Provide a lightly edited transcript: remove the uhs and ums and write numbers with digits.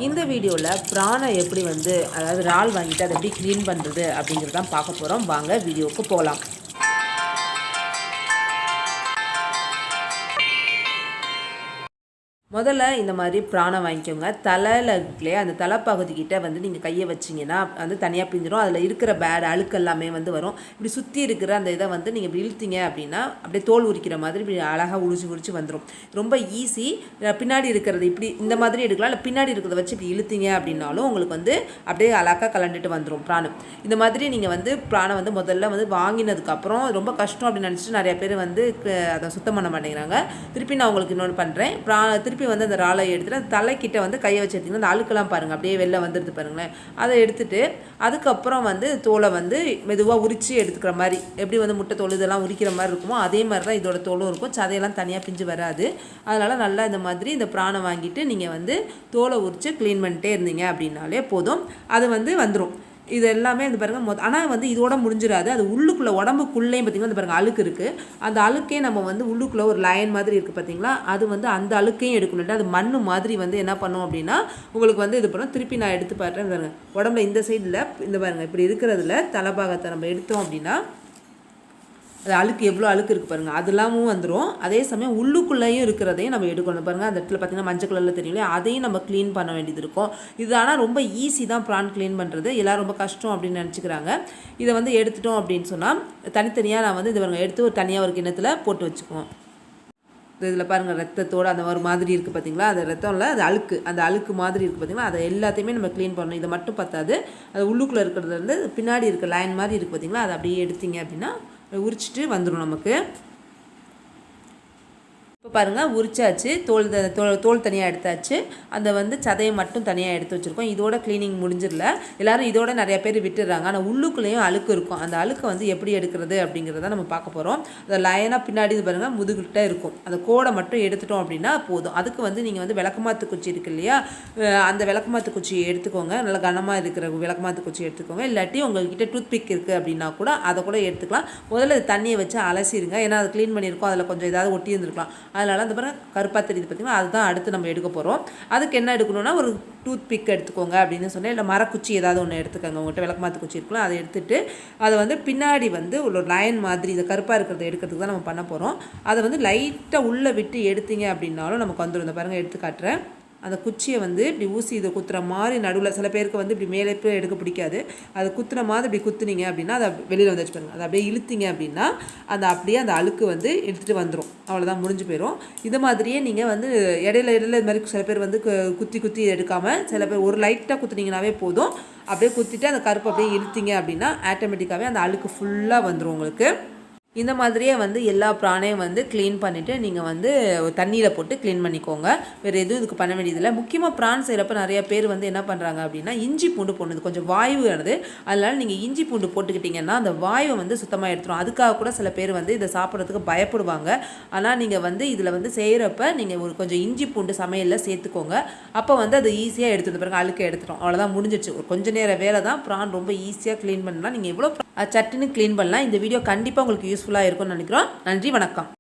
இந்த வீடியோவில் ப்ரானை எப்படி அதாவது இறால் வாங்கிட்டு அதை எப்படி க்ளீன் பண்ணுறது அப்படிங்கிறது தான் பார்க்க போகிறோம். வாங்க வீடியோவுக்கு போகலாம். முதல்ல இந்த மாதிரி ப்ரானை வாங்கிக்கோங்க. தலையில் இருக்குல்லையே அந்த தலைப்பகுதிக்கிட்ட நீங்கள் கையை வச்சிங்கன்னா தனியாக பிஞ்சிடும். அதில் இருக்கிற அழுக்கு எல்லாமே வரும். இப்படி சுற்றி இருக்கிற அந்த இதை நீங்கள் இப்படி இழுத்தீங்க அப்படின்னா அப்படியே தோல் உரிக்கிற மாதிரி இப்படி அழகாக உரிச்சு வந்துடும். ரொம்ப ஈஸி. பின்னாடி இருக்கிறது இப்படி இந்த மாதிரி எடுக்கலாம். இல்லை பின்னாடி இருக்கிறத வச்சு இப்படி இழுத்தீங்க அப்படின்னாலும் உங்களுக்கு அப்படியே அழகாக கலண்டுட்டு வந்துடும் ப்ரான். இந்த மாதிரி நீங்கள் ப்ரானை முதல்ல வாங்கினதுக்கப்புறம் ரொம்ப கஷ்டம் அப்படின்னு நினச்சிட்டு நிறைய பேர் அதை சுத்தம் பண்ண மாட்டேங்கிறாங்க. திருப்பி நான் உங்களுக்கு இன்னொன்று பண்ணுறேன். திருப்பி அந்த இறாலை எடுத்துட்டு அந்த தலைக்கிட்ட கையை வச்சு எடுத்திங்கன்னா அந்த அழுக்கெல்லாம் பாருங்கள் அப்படியே வெளில வந்துடுது பாருங்களேன். அதை எடுத்துட்டு அதுக்கப்புறம் தோலை மெதுவாக உரித்து எடுத்துக்கிற மாதிரி எப்படி முட்டை தோல் இதெல்லாம் உரிக்கிற மாதிரி இருக்குமோ அதே மாதிரி தான் இதோட தோலும் இருக்கும். சதையெல்லாம் தனியாக பிஞ்சு வராது. அதனால் நல்லா இந்த மாதிரி இந்த ப்ரானை வாங்கிட்டு நீங்கள் தோலை உரித்து க்ளீன் பண்ணிட்டே இருந்தீங்க அப்படின்னாலே போதும். அது வந்துடும். இது எல்லாமே பாருங்கள். ஆனால் இதோட முடிஞ்சிடாது. அது உள்ளுக்குள்ளே உடம்புக்குள்ளேயும் பார்த்திங்கன்னா பாருங்கள் அழுக்கு இருக்குது. அந்த அழுக்கே நம்ம உள்ளுக்குள்ளே ஒரு லைன் மாதிரி இருக்குது பார்த்தீங்களா, அது அந்த அழுக்கையும் எடுக்கணும். அது மண் மாதிரி என்ன பண்ணும் அப்படின்னா உங்களுக்கு இது பண்ணோம். திருப்பி நான் எடுத்து பாருறேன் பாருங்கள். உடம்புல இந்த சைடில் இந்த பாருங்கள் இப்படி இருக்கிறதுல தலைபாகத்தை நம்ம எடுத்தோம் அப்படின்னா அது அழுக்கு எவ்வளோ அழுக்கு இருக்குது பாருங்கள், அதெல்லாமும் வந்துடும். அதே சமயம் உள்ளுக்குள்ளேயும் இருக்கிறதையும் நம்ம எடுக்கணும் பாருங்கள். அந்த இடத்துல பார்த்திங்கன்னா மஞ்சள் கலரில் தெரியுங்களே, அதையும் நம்ம க்ளீன் பண்ண வேண்டியது இருக்கும். இது ஆனால் ரொம்ப ஈஸி தான் ப்ரான் க்ளீன் பண்ணுறது. எல்லோரும் ரொம்ப கஷ்டம் அப்படின்னு நினச்சிக்கிறாங்க. இதை எடுத்துட்டோம் அப்படின்னு சொன்னால் தனித்தனியாக நான் இது பாருங்கள் எடுத்து ஒரு தனியாக ஒரு கிண்ணத்தில் போட்டு வச்சுக்குவோம். இதில் பாருங்கள் ரத்தத்தோடு அந்த ஒரு மாதிரி இருக்குது பார்த்தீங்களா, அந்த ரத்தம் இல்லை அது அழுக்கு, அந்த அழுக்கு மாதிரி இருக்குது பார்த்தீங்களா, அதை எல்லாத்தையுமே நம்ம க்ளீன் பண்ணணும். இதை மட்டும் பத்தாது, அது உள்ளுக்குள்ளே இருக்கிறது பின்னாடி இருக்க லைன் மாதிரி இருக்குது பார்த்தீங்களா, அதை அப்படியே எடுத்தீங்க அப்படின்னா உரிச்சிட்டு வந்துடும் நமக்கு. இப்போ பாருங்கள் உரிச்சாச்சு. தோல் தனியாக எடுத்தாச்சு. அந்த சதையை மட்டும் தனியாக எடுத்து வச்சுருக்கோம். இதோட க்ளீனிங் முடிஞ்சிடல. எல்லோரும் இதோட நிறைய பேர் விட்டுடுறாங்க. ஆனால் உள்ளுக்குள்ளேயும் அழுக்கு இருக்கும். அந்த அழுக்கை எப்படி எடுக்கிறது அப்படிங்கிறத நம்ம பார்க்க போகிறோம். அந்த லைனாக பின்னாடி பாருங்கள் முதுகிட்ட இருக்கும். அந்த கோடை மட்டும் எடுத்துட்டோம் அப்படின்னா போதும். அதுக்கு நீங்கள் விளக்கமாத்து குச்சி இருக்கு இல்லையா, அந்த விளக்கமாத்து குச்சியை எடுத்துக்கோங்க. நல்லா கனமாக இருக்கிற விளக்கமாத்து குச்சி எடுத்துக்கோங்க. இல்லாட்டி உங்கள்கிட்ட டூத் பிக் இருக்குது அப்படின்னா கூட அதை கூட எடுத்துக்கலாம். முதல்ல தண்ணியை வச்சு அலசிடுங்க. ஏன்னா அதை க்ளீன் பண்ணியிருக்கோம், அதில் கொஞ்சம் ஏதாவது ஒட்டி இருந்துருக்கலாம். அதனால் அந்த பாருங்கள் கருப்பாக தெரியுது பார்த்திங்கன்னா, அதுதான் அடுத்து நம்ம எடுக்க போகிறோம். அதுக்கு என்ன எடுக்கணும்னா ஒரு டூத் பிக் எடுத்துக்கோங்க அப்படின்னு சொன்னேன். இல்லை மரக்குச்சி ஏதாவது ஒன்று எடுத்துக்கோங்க. உங்கள்கிட்ட விளக்கமாத்து குச்சி இருக்கலாம், அதை எடுத்துகிட்டு அதை பின்னாடி ஒரு லைன் மாதிரி இந்த கருப்பாக இருக்கிறத எடுக்கிறதுக்கு தான் நம்ம பண்ண போகிறோம். அதை லைட்டாக உள்ளே விட்டு எடுத்தீங்க அப்படின்னாலும் நமக்கு வந்துடும். இந்த பாருங்கள் எடுத்து காட்டுறேன். அந்த குச்சியை இப்படி ஊசி இதை குத்துற மாதிரி நடுவில் சில பேருக்கு இப்படி மேலே போய் எடுக்க பிடிக்காது. அது குத்துற மாதிரி இப்படி குத்துனீங்க அப்படின்னா அதை வெளியில் வந்துச்சு பாருங்க. அதை அப்படியே இழுத்தீங்க அப்படின்னா அப்படியே அந்த அழுக்கு எடுத்துகிட்டு வந்துடும். அவ்வளோதான், முடிஞ்சு போயிடும். இது மாதிரியே நீங்கள் இடையில இது மாதிரி சில பேர் குத்தி எடுக்காமல் சில பேர் ஒரு லைட்டாக குத்துனீங்கன்னாவே போதும். அப்படியே குத்திட்டு அந்த கருப்பு அப்படியே இழுத்தீங்க அப்படின்னா ஆட்டோமேட்டிக்காகவே அந்த அழுக்கு ஃபுல்லாக வந்துடும் உங்களுக்கு. இந்த மாதிரியே எல்லா ப்ரானையும் க்ளீன் பண்ணிவிட்டு நீங்கள் தண்ணியில் போட்டு க்ளீன் பண்ணிக்கோங்க. வேறு எதுவும் இதுக்கு பண்ண வேண்டியதில்லை. முக்கியமாக ப்ரான் செய்கிறப்ப நிறைய பேர் என்ன பண்ணுறாங்க அப்படின்னா இஞ்சி பூண்டு போடுறது கொஞ்சம் வாய்வு வருது. அதனால் நீங்கள் இஞ்சி பூண்டு போட்டுக்கிட்டிங்கன்னா அந்த வாய்வை சுத்தமாக எடுத்துரும். அதுக்காக கூட சில பேர் இதை சாப்பிட்றதுக்கு பயப்படுவாங்க. ஆனால் நீங்கள் இதில் செய்கிறப்ப நீங்கள் ஒரு கொஞ்சம் இஞ்சி பூண்டு சமையலில் சேர்த்துக்கோங்க. அப்போ அது ஈஸியாக எடுத்துகிட்டு பாருங்க, அழுக்க எடுத்துரும். அவ்வளோதான், முடிஞ்சிடுச்சு. ஒரு கொஞ்சம் நேரம் வேலை தான். ப்ரான் ரொம்ப ஈஸியாக க்ளீன் பண்ணலாம். நீங்கள் எவ்வளோ சட்டுன்னு க்ளீன் பண்ணலாம். இந்த வீடியோ கண்டிப்பாக உங்களுக்கு யூஸ்ஃபுல்லாக இருக்கும்னு நினைக்கிறோம். நன்றி, வணக்கம்.